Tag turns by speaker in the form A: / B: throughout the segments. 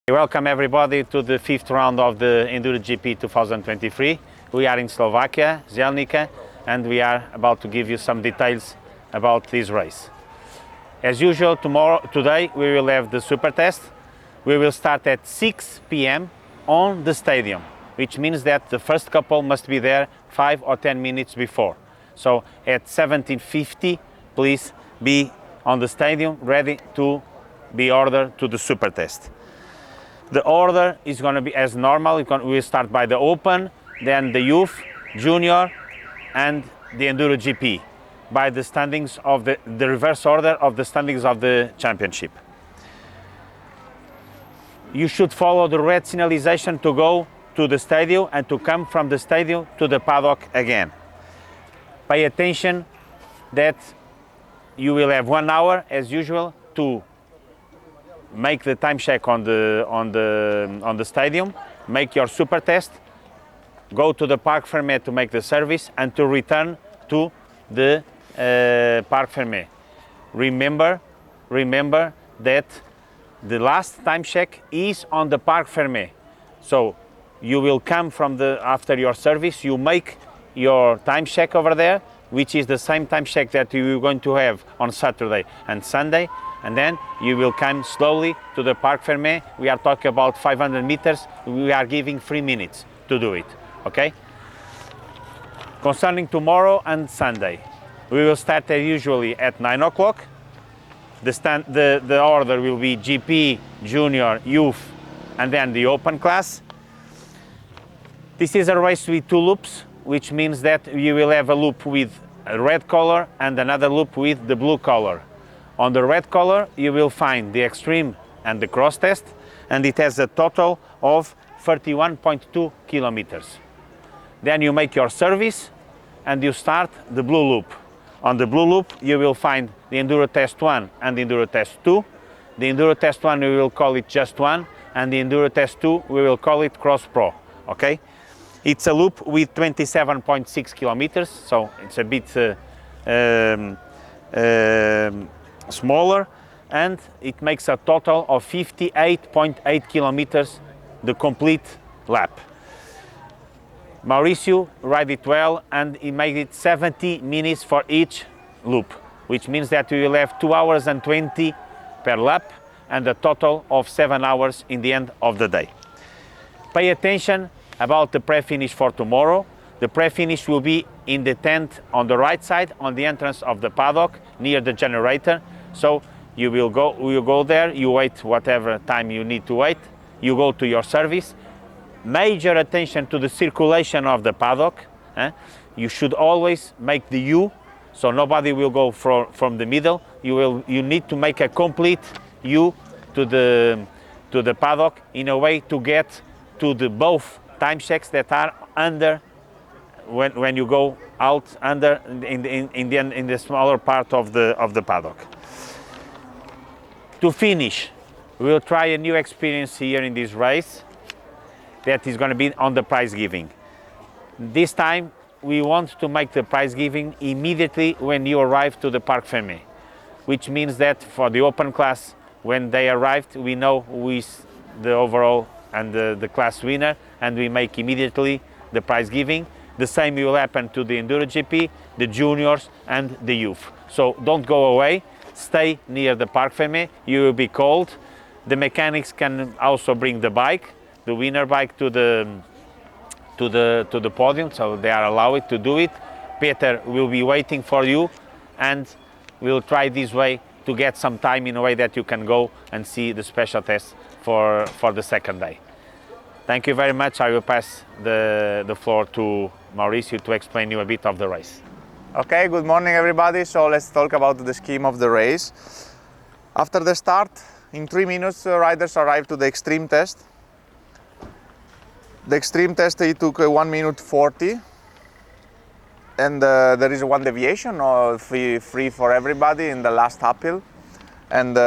A: Welcome everybody to the fifth round of the EnduroGP 2023. We are in Slovakia, Zelnica, and we are about to give you some details about this race. As usual, today we will have the super test. We will start at 6 p.m. on the stadium, which means that the first couple must be there 5 or 10 minutes before. So at 17:50, please be on the stadium ready to be ordered to the super test. The order is going to be as normal. We'll start by the Open, then the Youth, Junior, and the EnduroGP by the standings of the reverse order of the standings of the championship. You should follow the red signalization to go to the stadium and to come from the stadium to the paddock again. Pay attention that you will have 1 hour as usual to make the time check on the stadium, make your super test, go to the Parc Fermé to make the service, and to return to the Parc Fermé. Remember that the last time check is on the Parc Fermé. So you will come from after your service, you make your time check over there, which is the same time check that you're going to have on Saturday and Sunday. And then you will come slowly to the Parc Fermé. We are talking about 500 meters. We are giving 3 minutes to do it, okay? Concerning tomorrow and Sunday, we will start usually at 9 o'clock. The order will be GP, Junior, Youth, and then the Open class. This is a race with 2 loops, which means that you will have a loop with a red color and another loop with the blue color. On the red color, you will find the extreme and the cross test, and it has a total of 31.2 kilometers. Then you make your service and you start the blue loop. On the blue loop, you will find the Enduro Test 1 and the Enduro Test 2. The Enduro Test 1, we will call it just 1, and the Enduro Test 2, we will call it Cross Pro, okay? It's a loop with 27.6 kilometers, so it's a bit smaller, and it makes a total of 58.8 kilometers, the complete lap. Mauricio ride it well, and he made it 70 minutes for each loop, which means that we will have 2 hours and 20 per lap and a total of 7 hours in the end of the day. Pay attention about the pre-finish for tomorrow. The pre-finish will be in the tent on the right side, on the entrance of the paddock, near the generator. So you will go there, you wait whatever time you need to wait, you go to your service. Major attention to the circulation of the paddock. You should always make the U, so nobody will go from the middle. You need to make a complete U to the paddock in a way to get to the both time checks that are under when you go out under in the smaller part of the paddock. To finish, we'll try a new experience here in this race that is going to be on the prize giving. This time we want to make the prize giving immediately when you arrive to the Parc Fermé, which means that for the Open class, when they arrived, we know who is the overall and the class winner, and we make immediately the prize giving. The same will happen to the EnduroGP, the Juniors, and the Youth. So don't go away. Stay near the Parc Fermé. You will be cold. The mechanics can also bring the bike, the winner bike, to the podium, so they are allowed to do it. Peter will be waiting for you, and we'll try this way to get some time in a way that you can go and see the special test for the second day. Thank you very much. I will pass the floor to Mauricio to explain you a bit of the race.
B: Okay, good morning everybody. So let's talk about the scheme of the race. After the start, in 3 minutes, riders arrive to the extreme test. The extreme test, it took 1 minute 40. And there is one deviation, free for everybody in the last uphill. And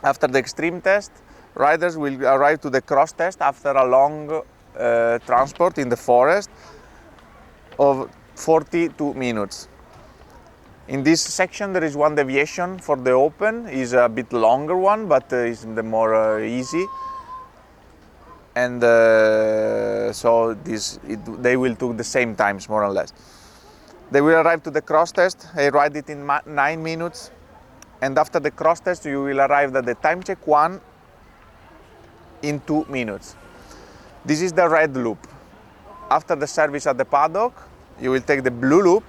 B: after the extreme test, riders will arrive to the cross test after a long transport in the forest of 42 minutes. In this section there is one deviation for the open, is a bit longer one, but is the more easy. And so they will take the same times, more or less. They will arrive to the cross test. I ride it in 9 minutes. And after the cross test, you will arrive at the time check 1 in 2 minutes. This is the red loop. After the service at the paddock, you will take the blue loop,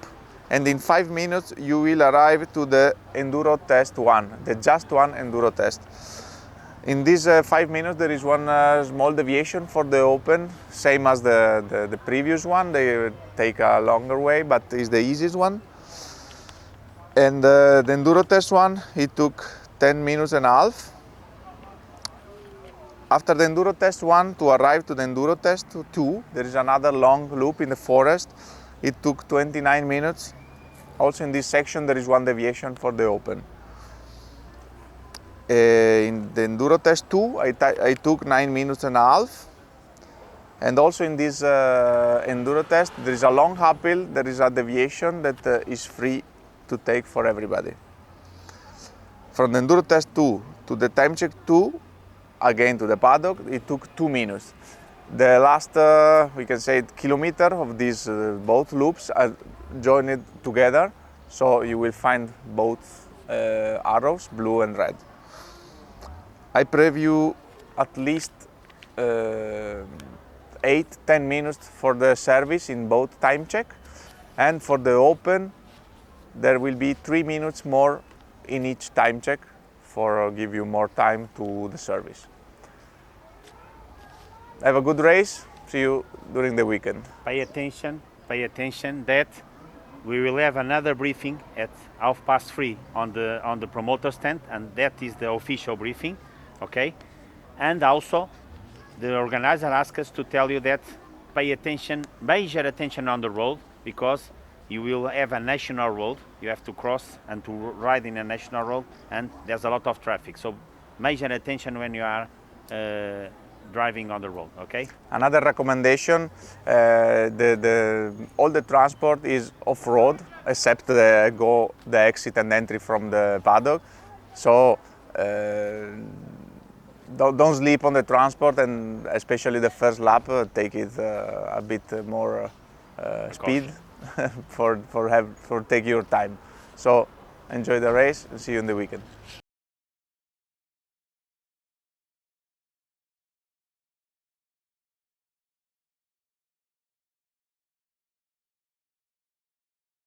B: and in 5 minutes you will arrive to the Enduro Test 1, the just one Enduro Test. In these 5 minutes there is one small deviation for the open, same as the previous one. They take a longer way, but it's the easiest one. And the Enduro Test 1, it took 10 minutes and a half. After the Enduro Test 1, to arrive to the Enduro Test 2, there is another long loop in the forest. It took 29 minutes. Also in this section there is one deviation for the open. In the Enduro Test 2, I took 9 minutes and a half. And also in this Enduro Test, there is a long uphill, there is a deviation that is free to take for everybody. From the Enduro Test 2 to the time check 2, again to the paddock, it took 2 minutes. The last, we can say, kilometer of these both loops are joined together, so you will find both arrows, blue and red. I preview at least 8-10 minutes for the service in both time check, and for the open there will be 3 minutes more in each time check for give you more time to the service. Have a good race. See you during the weekend.
A: Pay attention that we will have another briefing at 3:30 on the promoter stand, and that is the official briefing, okay? And also the organizer asked us to tell you that pay attention, major attention on the road, because you will have a national road. You have to cross and to ride in a national road, and there's a lot of traffic. So major attention when you are driving on the road, okay?
B: Another recommendation, all the transport is off-road, except the exit and entry from the paddock. So don't sleep on the transport, and especially the first lap, take it a bit more speed for take your time. So enjoy the race and see you in the weekend.